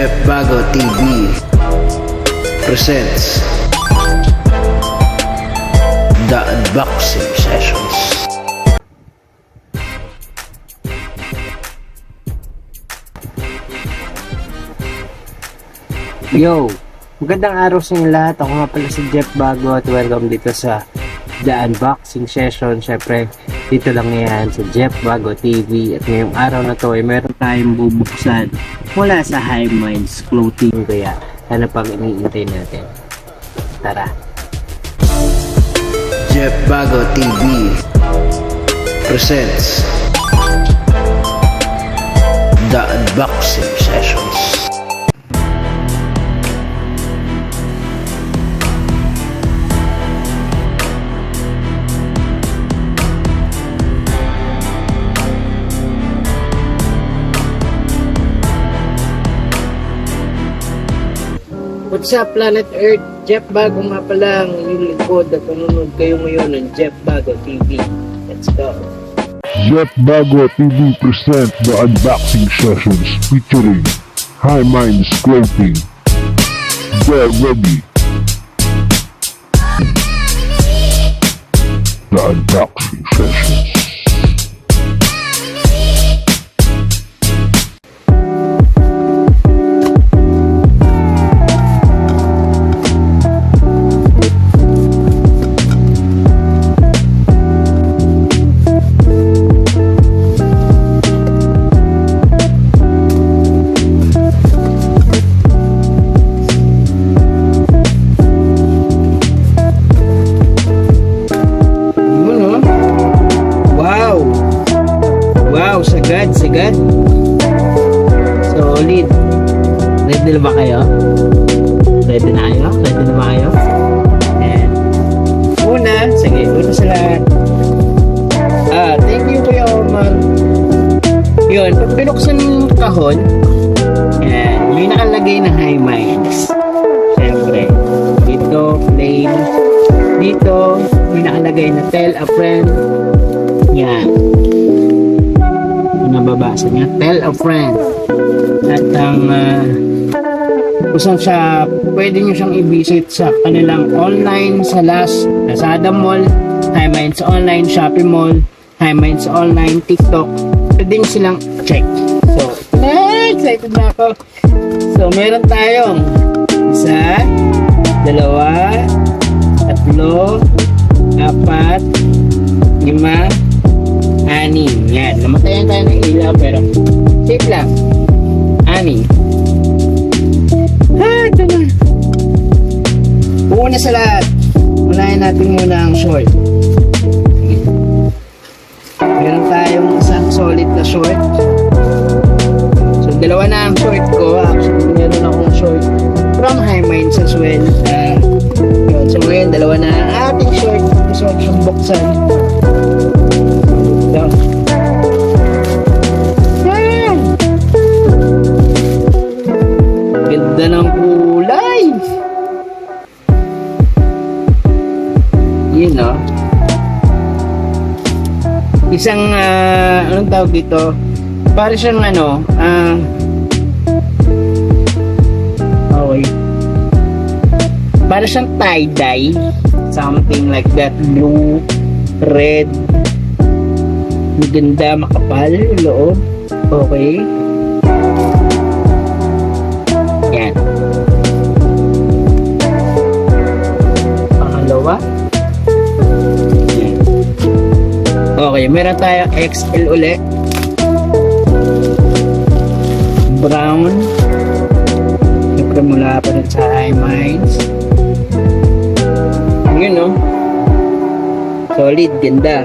Jeff Bago TV presents The Unboxing Sessions. Yo! Magandang araw sa inyo lahat. Ako nga pala si Jeff Bago at welcome dito sa The Unboxing Session. Siyempre, dito lang yan sa Jeff Bago TV. At ngayong araw na to ay meron tayong bubuksan mula sa High Minds Clothing. Kaya ano pang iniintay natin? Tara! Jeff Bago TV presents The Unboxing Sessions. What's up, Planet Earth? Jeff Bago nga pala ang inyong lingkod at panunod kayo ngayon ng Jeff Bago TV. Let's go! Jeff Bago TV presents the unboxing sessions featuring High Minds Clothing. Get ready. The unboxing sessions. Sagad. Solid. Ready na ba kayo? Ready na kayo? Ready na ba kayo? And una sa lahat. Thank you Kuya Omar. Yun, pag pinuksan yung kahon, and may nakalagay na High Minds. Siyempre, dito plain. Dito may nakalagay na Tell a Friend. Yan. Nababasa niya, Tell a Friend. At ang kung siya, pwede nyo siyang i-visit sa kanilang online sa Lazada Mall, High Minds Online, Shopee Mall, High Minds Online, TikTok. Pwede nyo silang check. So, excited na ako. So, meron tayong 1, 2, 3, 4, 5, 6. Yan. Namatayan tayo ng ilaw pero safe lang. 6. Ito na. Una sa lahat, unahin natin muna ang short. Sige. Meron tayong isang solid na short. So, 2 na ang short ko. Actually, meron akong short from High Minds as well. Yun. So, ngayon, 2 na ang ating short. Gusto ko siyang buksan. Ito. Ganda ng kulay. Yun, no? Isang anong tawag dito, para siyang okay, para siyang tie-dye, something like that. Blue, red, maganda, makapal yung loob. Okay. Yan. Pangalawa. Yan. Okay, meron tayong XL ulit. Brown. Siyempre mula pa rin sa High Minds. Yun, no? Solid, ganda.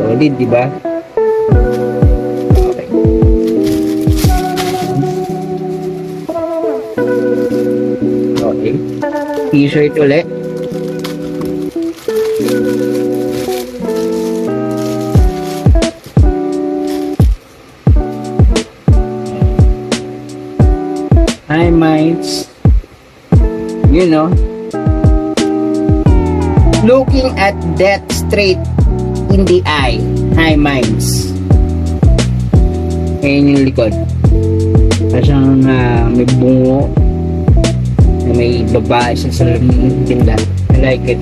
Solid, diba? Okay. T-shirt ulit. High Minds. You know. Looking at death straight in the eye. High Minds. Ayan yung likod. Parang may bungo na may babae sa salamin tinda. I like it.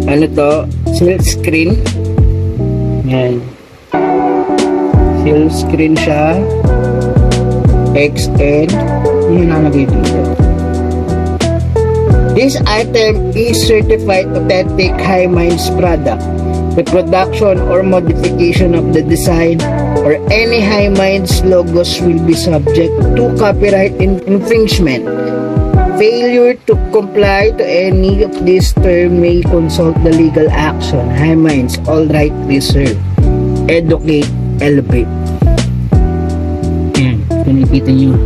Ano to? Silk screen. Yan. Silk screen siya. XL. Yung nalagay dito. This item is certified authentic High Minds product. The production or modification of the design or any High Minds logos will be subject to copyright infringement. Failure to comply to any of these terms may consult the legal action. High Minds, all right reserved. Educate, elevate. Ayan, nakikita nyo.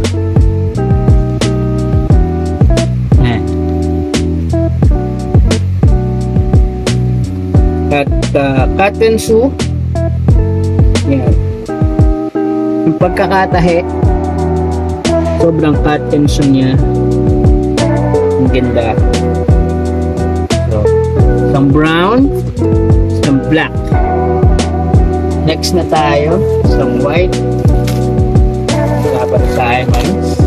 Ayan. At cotton shoe. Ayan. Yung pagkakatahe, sobrang cotton shoe niya. Ang ganda. So, some brown, some black. Next na tayo, some white. Dapat sa Highminds.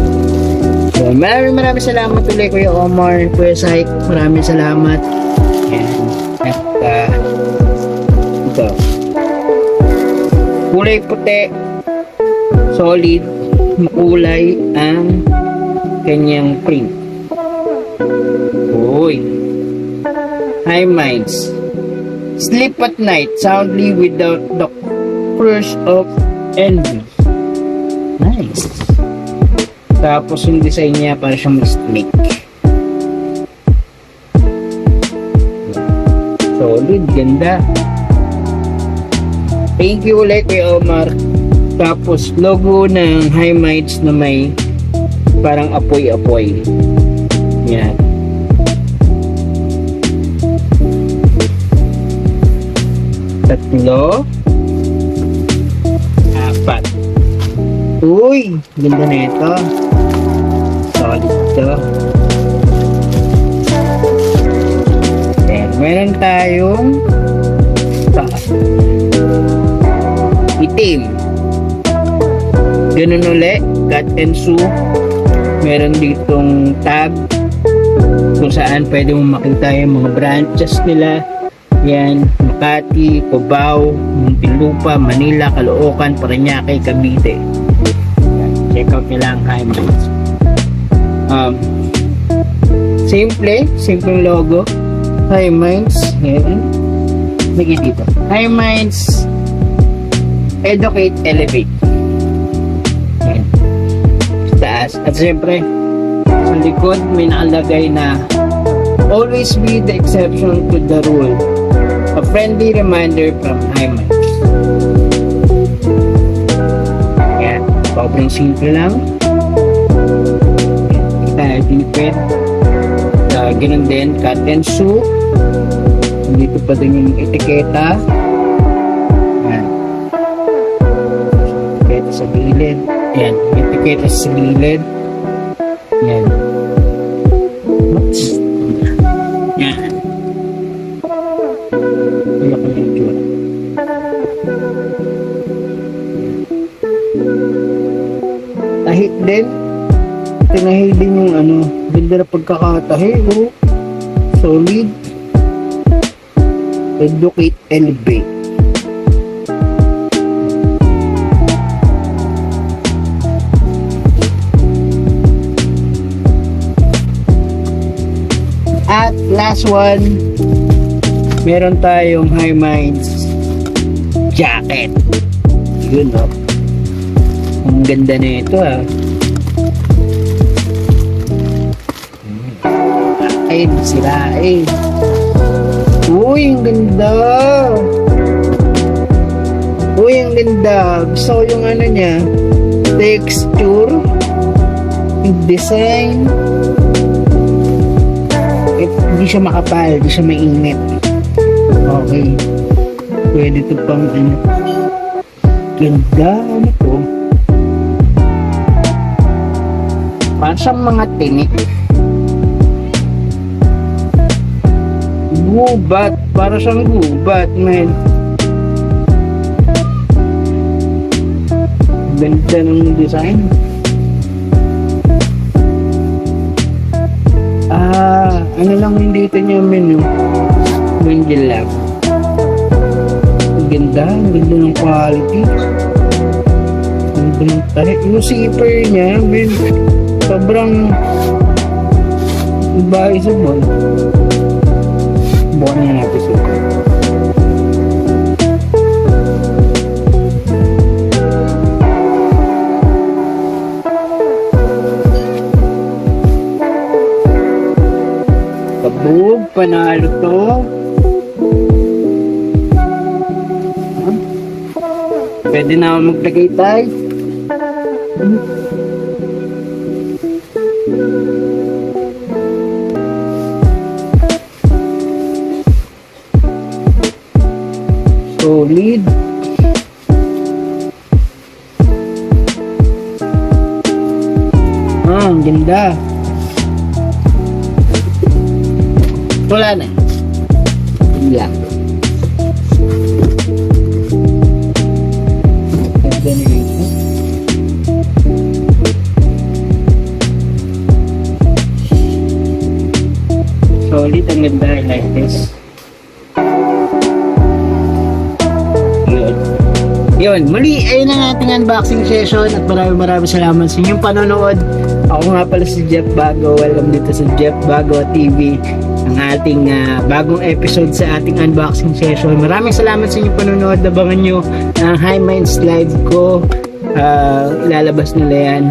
So, maraming salamat ulit Kuya Omar, Kuya Saik. Maraming salamat. At ito. Kulay puti. Solid. Makulay ang kanyang print. Uy. Highminds. Sleep at night soundly without the curse of envy. Nice. Tapos yung design niya para siyang snake. Solid, ganda. Thank you ulit Kuya Omar. Tapos logo ng Highminds na may parang apoy-apoy. Yan. Tatlo. Apat. Uy, ganda na ito. Solid ito. Then, meron tayong itim. Ganun ulit, cut and sew. Meron ditong tab kung saan pwede mo makita yung mga branches nila. Yan, Makati, Cubao, Muntinlupa, Manila, Caloocan, Parañaque, Cavite. Yan, check out nila ang Highminds. Simple logo. Highminds. Yan. Lagi dito. Highminds. Educate, elevate. Yan. Taas. At siyempre, sa likod may nakalagay na always be the exception to the rule. A friendly reminder from Highminds. Yan. Sobrang simple lang. Kita, tinipid. Ganun din, cut and sew. Dito pa din yung etiketa. Yan. Etiketa sa gilid. Yan. Etiketa sa gilid. Yan. Yan. Kaya ko yung itsura. Tahit din. Tinahi din yung ano. Ganda na pagkakatahi. Oh. Solid. Educate, elevate. At last one, meron tayong Highminds jacket. Yun, no? Ang ganda na ito, ah. Ay, sila, eh. Uy, ang ganda. Uy, ang ganda. Gusto ko yung ano niya, texture, yung design. Hindi siya makapal, hindi siya mainit. Okay. Pwede ito pang ano. Ganda, ano to? Parang siyang mga tinik. Gubat. Para siyang gubat, man. Ganda ng design. Ano lang yung dito niya menu? Mingle lang. Ang ganda ng quality. Ang ganda ng tahi. Yung zipper niya, sobrang advisable. Bukan na natin ito. Kabog, panalo to. Pwede na ako maglagay tayo. Solid. Ang ganda. Wala na. Wala. Ganda nila ito. Solid, ang ganda. I like this. Yun, muli ayun ang ating unboxing session at maraming salamat sa inyong panonood. Ako nga pala si Jeff Bago. Welcome dito sa Jeff Bago TV, ang ating bagong episode sa ating unboxing session. Maraming salamat sa inyong panonood. Abangan nyo ang High Minds live ko. Ilalabas nila yan.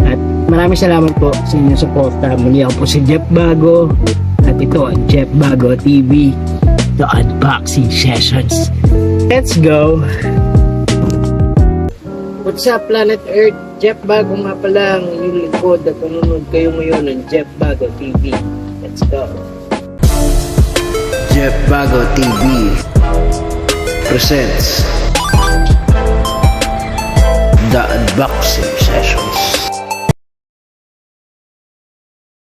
At maraming salamat po sa inyong suporta. Muli ako po si Jeff Bago at ito ang Jeff Bago TV, the unboxing sessions. Let's go! What's up, Planet Earth? Jeff Bago nga pala ang inyong lingkod at panunod kayo ngayon ng Jeff Bago TV. Let's go! Jeff Bago TV presents the unboxing session.